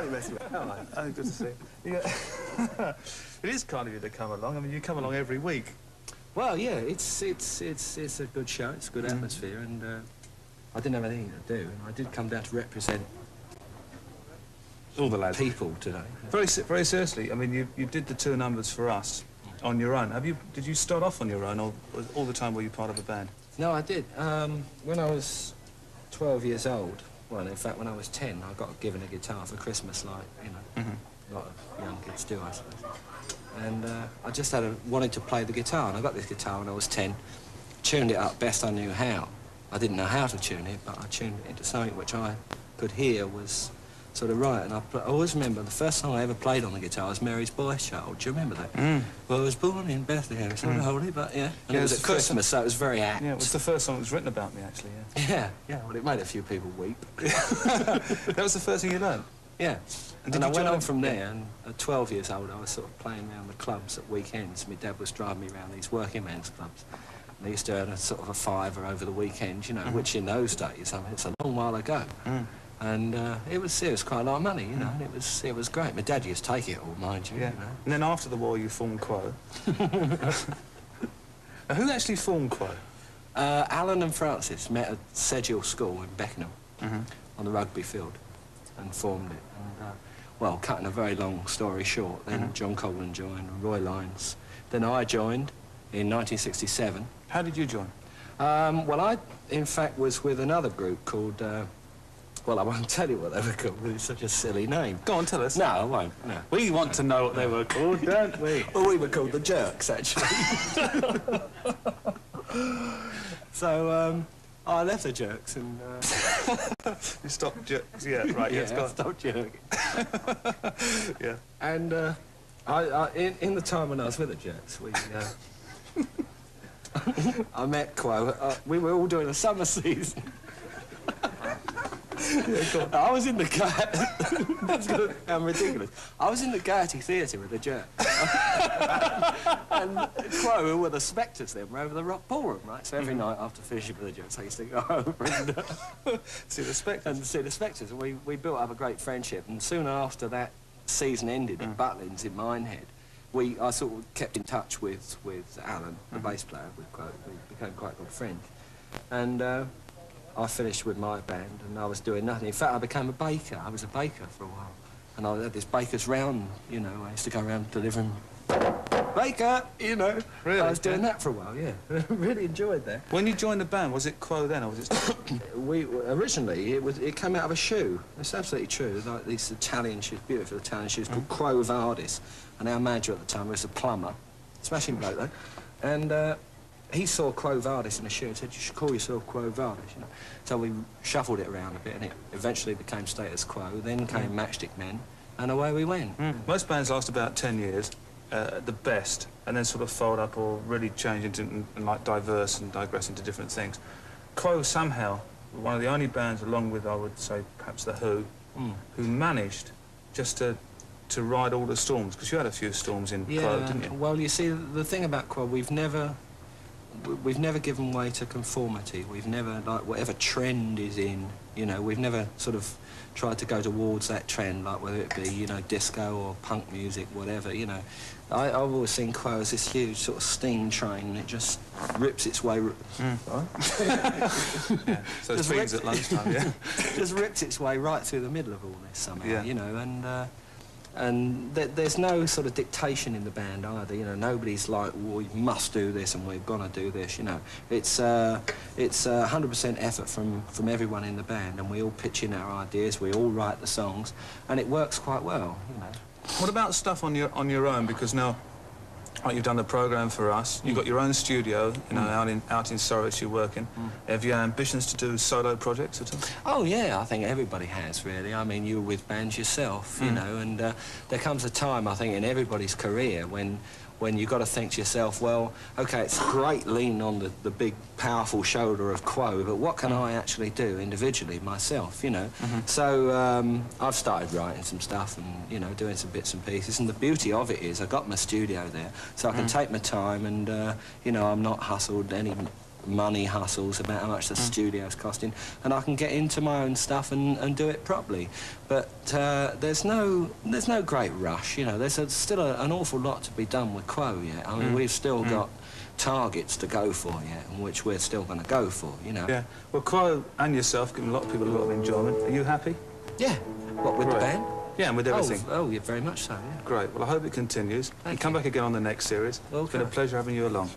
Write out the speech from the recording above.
only messing with you. Oh, good to see you. It is kind of you to come along. I mean, you come along every week. Well, yeah, it's a good show. It's a good atmosphere, and I didn't have anything to do, and I did come down to represent all the lads. People today. Very seriously. I mean, you did the 2 numbers for us on your own. Did you start off on your own, or all the time were you part of a band? No, I did. When I was 12 years old, well, in fact, when I was 10, I got given a guitar for Christmas, like, you know, a lot of young kids do, I suppose. And I just wanted to play the guitar, and I got this guitar when I was 10, tuned it up best I knew how. I didn't know how to tune it, but I tuned it into something which I could hear was sort of right. And I always remember the first song I ever played on the guitar was Mary's Boy Child. Do you remember that? Well, I was born in Bethlehem, it's not holy, but yeah. And it was at Christmas, so it was very apt. Yeah, it was the first song that was written about me, actually, yeah. Yeah, well, it made a few people weep. That was the first thing you learned? Yeah. And I went on from there, and at 12 years old, I was sort of playing around the clubs at weekends. My dad was driving me around these working men's clubs. And they used to earn a sort of a £5 over the weekend, you know, which in those days, I mean, it's a long while ago. And it was quite a lot of money, you know, and it was great. My dad used to take it all, mind you. Yeah. You know? And then after the war, you formed Quo. Now, who actually formed Quo? Alan and Francis met at Sedghill School in Beckenham on the rugby field and formed it. And, well, cutting a very long story short, then John Colwyn joined, Roy Lyons. Then I joined in 1967. How did you join? Well, I, in fact, was with another group called... well, I won't tell you what they were called, it's such a silly name. Go on, tell us. No, I won't, no. We want to know what they were called, don't we? Well, we were called the Jerks, actually. So, I left the Jerks and... You stopped jerks, yeah, right, yeah, yes, go on. Stopped jerking. Yeah. And in the time when I was with the Jerks, we... I met Quo. We were all doing a summer season. Yeah, I was in the That's going to sound ridiculous. I was in the Gaiety Theatre with the Jerks. And Quo, who were the Spectres then, were over the Rock Ballroom, right? So every night after finishing with the Jerks, I used to go over and see the Spectres. And see the Spectres. And we built up a great friendship. And soon after that season ended at Butlins in Minehead, I sort of kept in touch with Alan, the bass player. We became quite good friends. And I finished with my band, and I was doing nothing. In fact, I became a baker. I was a baker for a while. And I had this baker's round, you know. I used to go around delivering... Baker, you know. Really? I was doing that for a while, yeah. Really enjoyed that. When you joined the band, was it Quo then, or was it... Originally, it came out of a shoe. It's absolutely true. Like these Italian shoes, beautiful Italian shoes, called Quo Vadis. And our manager at the time was a plumber. Smashing bloke, though. And... he saw Quo Vadis in a shoe and said, you should call yourself Quo Vadis, you know. So we shuffled it around a bit, and it eventually became Status Quo. Then came Matchstick Men, and away we went. Most bands last about 10 years, at the best, and then sort of fold up or really change into, and like, diverse and digress into different things. Quo, somehow, were one of the only bands, along with, I would say, perhaps The Who, who managed just to ride all the storms, because you had a few storms in Quo, didn't you? Well, you see, the thing about Quo, we've never given way to conformity. We've never, like, whatever trend is in, you know, we've never sort of tried to go towards that trend, like whether it be, you know, disco or punk music, whatever, you know. I've always seen Quo as this huge sort of steam train, and it just rips its way... Yeah, so it's fiends at lunchtime, yeah? Just rips its way right through the middle of all this somehow, you know, and there's no sort of dictation in the band either, you know. Nobody's like, well, we must do this and we're gonna do this, you know. It's 100% effort from everyone in the band, and we all pitch in our ideas, we all write the songs, and it works quite well, you know. What about stuff on your own? Because now, like, you've done the programme for us, you've got your own studio, you know, out in Surrey you're working. Have you ambitions to do solo projects at all? Oh, yeah, I think everybody has, really. I mean, you were with bands yourself, you know, and there comes a time, I think, in everybody's career when you've got to think to yourself, well, OK, it's great leaning on the big, powerful shoulder of Quo, but what can I actually do individually myself, you know? So I've started writing some stuff and, you know, doing some bits and pieces, and the beauty of it is I've got my studio there, so I can take my time and, you know, I'm not hustled money hustles, about how much the studio's costing, and I can get into my own stuff and do it properly. But there's no great rush, you know. There's still an awful lot to be done with Quo yet. I mean, we've still got targets to go for yet, and which we're still going to go for, you know. Yeah. Well, Quo and yourself giving a lot of people a lot of enjoyment. Are you happy? Yeah. What, with the band? Yeah, and with everything. Oh, yeah, very much so, yeah. Great. Well, I hope it continues. Thank Come you. back again on the next series. Well, It's been a pleasure having you along.